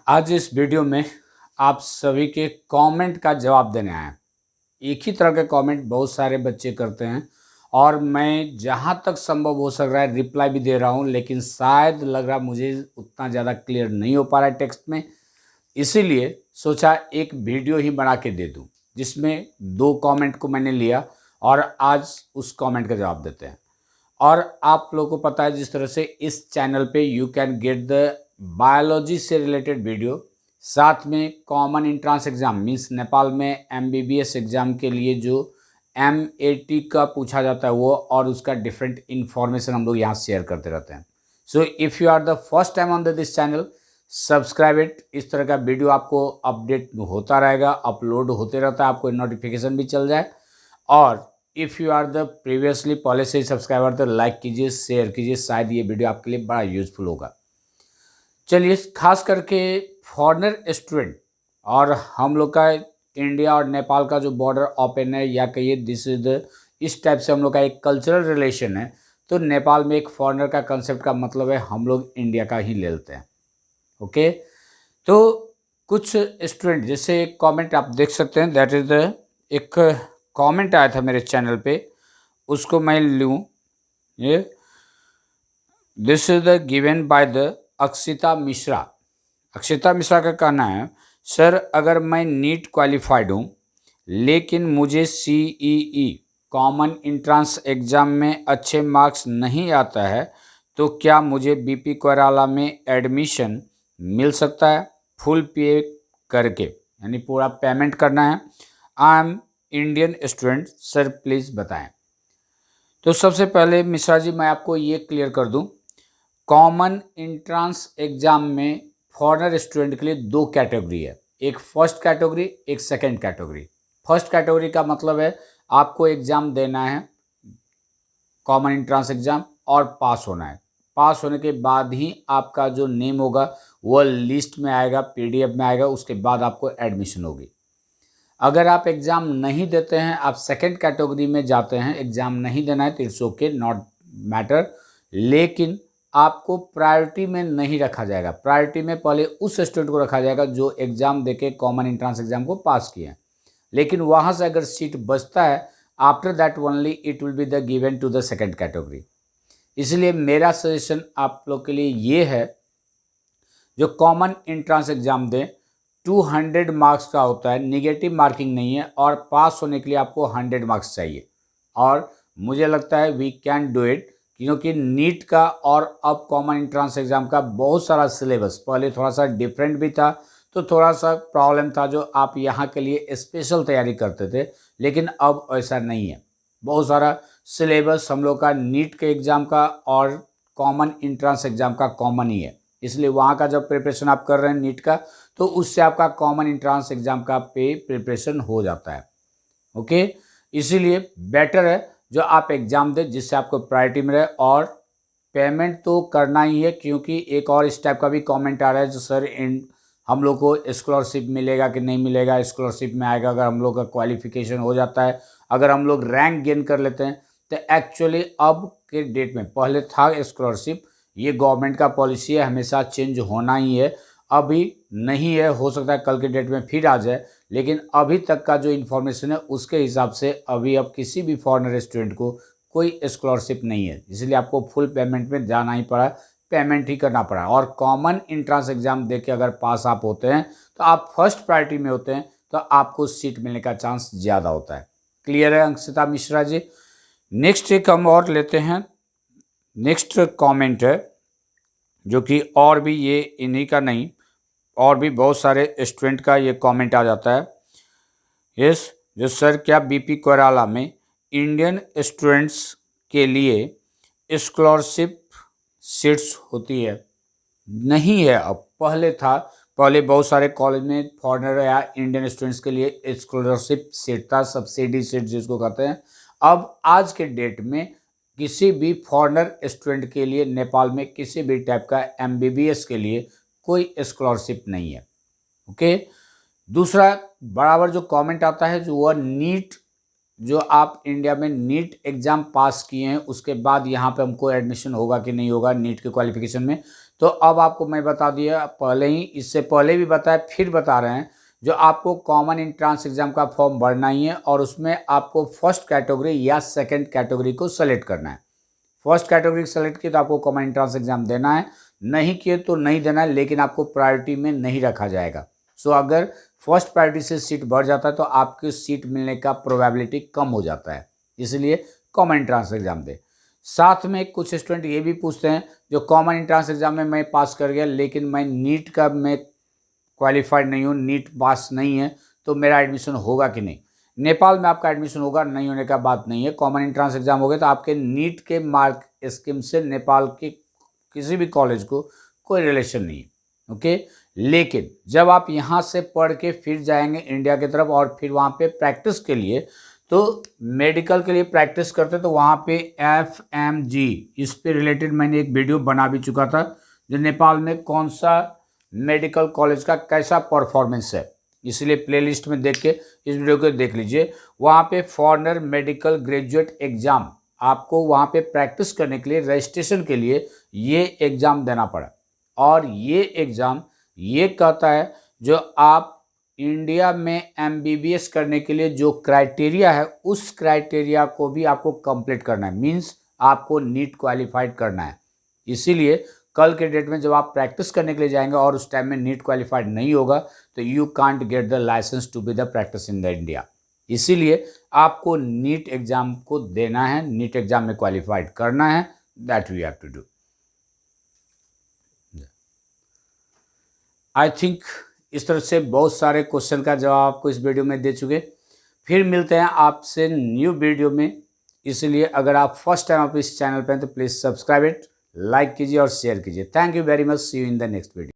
आज इस वीडियो में आप सभी के कमेंट का जवाब देने आए हैं। एक ही तरह के कमेंट बहुत सारे बच्चे करते हैं और मैं जहां तक संभव हो सक रहा है रिप्लाई भी दे रहा हूं, लेकिन शायद लग रहा मुझे उतना ज़्यादा क्लियर नहीं हो पा रहा है टेक्स्ट में। इसीलिए सोचा एक वीडियो ही बना के दे दूं, जिसमें दो कमेंट को मैंने लिया और आज उस कमेंट का जवाब देते हैं। और आप लोगों को पता है जिस तरह से इस चैनल पे you can get the biology से रिलेटेड वीडियो, साथ में common entrance exam means Nepal में एमबीबीएस एग्ज़ाम के लिए जो एमएटी का पूछा जाता है वो, और उसका डिफरेंट इन्फॉर्मेशन हम लोग यहाँ शेयर करते रहते हैं। So if you are the first time on this channel, subscribe it. इस तरह का वीडियो आपको अपडेट होता रहेगा, अपलोड होते रहता है, आपको नोटिफिकेशन भी चल जाए। और if you are the previously पहले से ही सब्सक्राइबर तो लाइक कीजिए, शेयर कीजिए, शायद ये वीडियो आपके लिए बड़ा यूजफुल होगा। चलिए, खास करके फॉरेनर स्टूडेंट और हम लोग का इंडिया और नेपाल का जो बॉर्डर ओपन है, या कहिए दिस इज द इस टाइप से हम लोग का एक कल्चरल रिलेशन है। तो नेपाल में एक फॉरेनर का कंसेप्ट का मतलब है हम लोग इंडिया का ही ले लेते हैं। ओके, तो कुछ स्टूडेंट, जैसे एक कमेंट आप देख सकते हैं, दैट इज द एक कमेंट आया था मेरे चैनल पे, उसको मैं लूँ। ये this is the given by the Akshita Mishra. Akshita Mishra का कहना है, सर अगर मैं नीट क्वालिफाइड हूँ लेकिन मुझे सीईई कॉमन इंट्रांस एग्ज़ाम में अच्छे मार्क्स नहीं आता है, तो क्या मुझे बीपी कोइराला में एडमिशन मिल सकता है फुल पे करके, यानी पूरा पेमेंट करना है। I am Indian student sir, please बताएं। तो सबसे पहले मिश्रा जी मैं आपको ये क्लियर कर दूं, कॉमन इंट्रांस एग्ज़ाम में फॉरेनर स्टूडेंट के लिए दो कैटेगरी है, एक फर्स्ट कैटेगरी, एक सेकंड कैटेगरी। फर्स्ट कैटेगरी का मतलब है आपको एग्ज़ाम देना है कॉमन इंट्रांस एग्ज़ाम और पास होना है। पास होने के बाद ही आपका जो नेम होगा वो लिस्ट में आएगा, पीडीएफ में आएगा, उसके बाद आपको एडमिशन होगी। अगर आप एग्ज़ाम नहीं देते हैं, आप सेकंड कैटेगरी में जाते हैं, एग्ज़ाम नहीं देना है तो इट्स ओके, नॉट मैटर, लेकिन आपको प्रायोरिटी में नहीं रखा जाएगा। प्रायोरिटी में पहले उस स्टूडेंट को रखा जाएगा जो एग्ज़ाम देके कॉमन एंट्रेंस एग्ज़ाम को पास किए हैं, लेकिन वहाँ से अगर सीट बचता है, after that only it will be the given to the second category. इसलिए मेरा सजेशन आप लोग के लिए ये है, जो कॉमन एंट्रेंस एग्ज़ाम दें 200 मार्क्स का होता है, निगेटिव मार्किंग नहीं है, और पास होने के लिए आपको 100 मार्क्स चाहिए। और मुझे लगता है वी कैन डू इट, क्योंकि नीट का और अब कॉमन एंट्रेंस एग्ज़ाम का बहुत सारा सिलेबस पहले थोड़ा सा डिफरेंट भी था, तो थोड़ा सा प्रॉब्लम था जो आप यहाँ के लिए स्पेशल तैयारी करते थे, लेकिन अब ऐसा नहीं है। बहुत सारा सिलेबस हम लोग का नीट के एग्ज़ाम का और कॉमन एंट्रेंस एग्ज़ाम का कॉमन ही है, इसलिए वहाँ का जब प्रिपरेशन आप कर रहे हैं नीट का, तो उससे आपका कॉमन एंट्रेंस एग्ज़ाम का पे प्रिपरेशन हो जाता है। ओके, इसीलिए बेटर है जो आप एग्ज़ाम दें जिससे आपको प्रायोरिटी मिले, और पेमेंट तो करना ही है, क्योंकि एक और इस टाइप का भी कमेंट आ रहा है जो सर हम लोग को स्कॉलरशिप मिलेगा कि नहीं मिलेगा। स्कॉलरशिप में आएगा अगर हम लोग का क्वालिफिकेशन हो जाता है, अगर हम लोग रैंक गेन कर लेते हैं। तो एक्चुअली अब के डेट में, पहले था स्कॉलरशिप, ये गवर्नमेंट का पॉलिसी है, हमेशा चेंज होना ही है। अभी नहीं है, हो सकता है कल के डेट में फिर आ जाए, लेकिन अभी तक का जो इन्फॉर्मेशन है उसके हिसाब से अभी अब किसी भी फॉरेनर स्टूडेंट को कोई स्कॉलरशिप नहीं है, इसलिए आपको फुल पेमेंट में जाना ही पड़ा, पेमेंट ही करना पड़ा। और कॉमन एंट्रेंस एग्ज़ाम दे के अगर पास आप होते हैं तो आप फर्स्ट प्रायोरिटी में होते हैं, तो आपको सीट मिलने का चांस ज़्यादा होता है। क्लियर है अंकिता मिश्रा जी? नेक्स्ट एक हम और लेते हैं। नेक्स्ट कमेंट है जो कि और भी ये इन्हीं का नहीं, और भी बहुत सारे स्टूडेंट का ये कमेंट आ जाता है। यस, जो सर क्या बीपी कोइराला में इंडियन स्टूडेंट्स के लिए स्कॉलरशिप सीट्स होती है? नहीं है, अब पहले था, पहले बहुत सारे कॉलेज में फॉरेनर या इंडियन स्टूडेंट्स के लिए स्कॉलरशिप सीट था, सब्सिडी सीट जिसको कहते हैं। अब आज के डेट में किसी भी फॉरेनर स्टूडेंट के लिए नेपाल में किसी भी टाइप का एमबीबीएस के लिए कोई स्कॉलरशिप नहीं है। ओके, दूसरा बराबर जो कमेंट आता है जो वह नीट, जो आप इंडिया में नीट एग्ज़ाम पास किए हैं उसके बाद यहाँ पे हमको एडमिशन होगा कि नहीं होगा नीट के क्वालिफिकेशन में, तो अब आपको मैं बता दिया पहले ही, इससे पहले भी बताया, फिर बता रहे हैं, जो आपको कॉमन एंट्रेंस एग्जाम का फॉर्म भरना ही है और उसमें आपको फर्स्ट कैटेगरी या सेकंड कैटेगरी को सेलेक्ट करना है। फर्स्ट कैटेगरी सेलेक्ट की तो आपको कॉमन एंट्रेंस एग्जाम देना है, नहीं किए तो नहीं देना है, लेकिन आपको प्रायोरिटी में नहीं रखा जाएगा। सो अगर फर्स्ट प्रायोरिटी से सीट बढ़ जाता है तो आपकी सीट मिलने का प्रोबेबिलिटी कम हो जाता है, इसलिए कॉमन एंट्रेंस एग्जाम दे। साथ में कुछ स्टूडेंट ये भी पूछते हैं जो कॉमन एंट्रेंस एग्जाम में मैं पास कर गया लेकिन मैं नीट का मैं क्वालिफाइड नहीं हूँ, नीट पास नहीं है, तो मेरा एडमिशन होगा कि नहीं। नेपाल में आपका एडमिशन होगा, नहीं होने का बात नहीं है। कॉमन एंट्रेंस एग्जाम हो गया तो आपके नीट के मार्क स्कीम से नेपाल के किसी भी कॉलेज को कोई रिलेशन नहीं है, ओके। लेकिन जब आप यहाँ से पढ़ के फिर जाएंगे इंडिया की तरफ और फिर वहाँ पे प्रैक्टिस के लिए, तो मेडिकल के लिए प्रैक्टिस करते तो वहाँ पे FMG, इस पे रिलेटेड मैंने एक वीडियो बना भी चुका था, जो नेपाल में कौन सा मेडिकल कॉलेज का कैसा परफॉर्मेंस है, इसलिए प्लेलिस्ट में देख के इस वीडियो को देख लीजिए। वहाँ पे फॉरेनर मेडिकल ग्रेजुएट एग्जाम, आपको वहाँ पे प्रैक्टिस करने के लिए रजिस्ट्रेशन के लिए ये एग्ज़ाम देना पड़ा, और ये एग्ज़ाम ये कहता है जो आप इंडिया में MBBS करने के लिए जो क्राइटेरिया है उस क्राइटेरिया को भी आपको कंप्लीट करना है, मीन्स आपको नीट क्वालिफाइड करना है। इसीलिए कल के डेट में जब आप प्रैक्टिस करने के लिए जाएंगे और उस टाइम में नीट क्वालिफाइड नहीं होगा तो you can't get the licence to be the practice in the India. इसीलिए आपको नीट एग्जाम को देना है, नीट एग्जाम में क्वालिफाइड करना है, that we have to do. I think इस तरह से बहुत सारे क्वेश्चन का जवाब आपको इस वीडियो में दे चुके। फिर मिलते हैं आपसे न्यू वीडियो में, इसलिए अगर आप फर्स्ट टाइम आप इस चैनल पर हैं तो प्लीज़ सब्सक्राइब इट, लाइक कीजिए और शेयर कीजिए। Thank you very much, see you in the next video.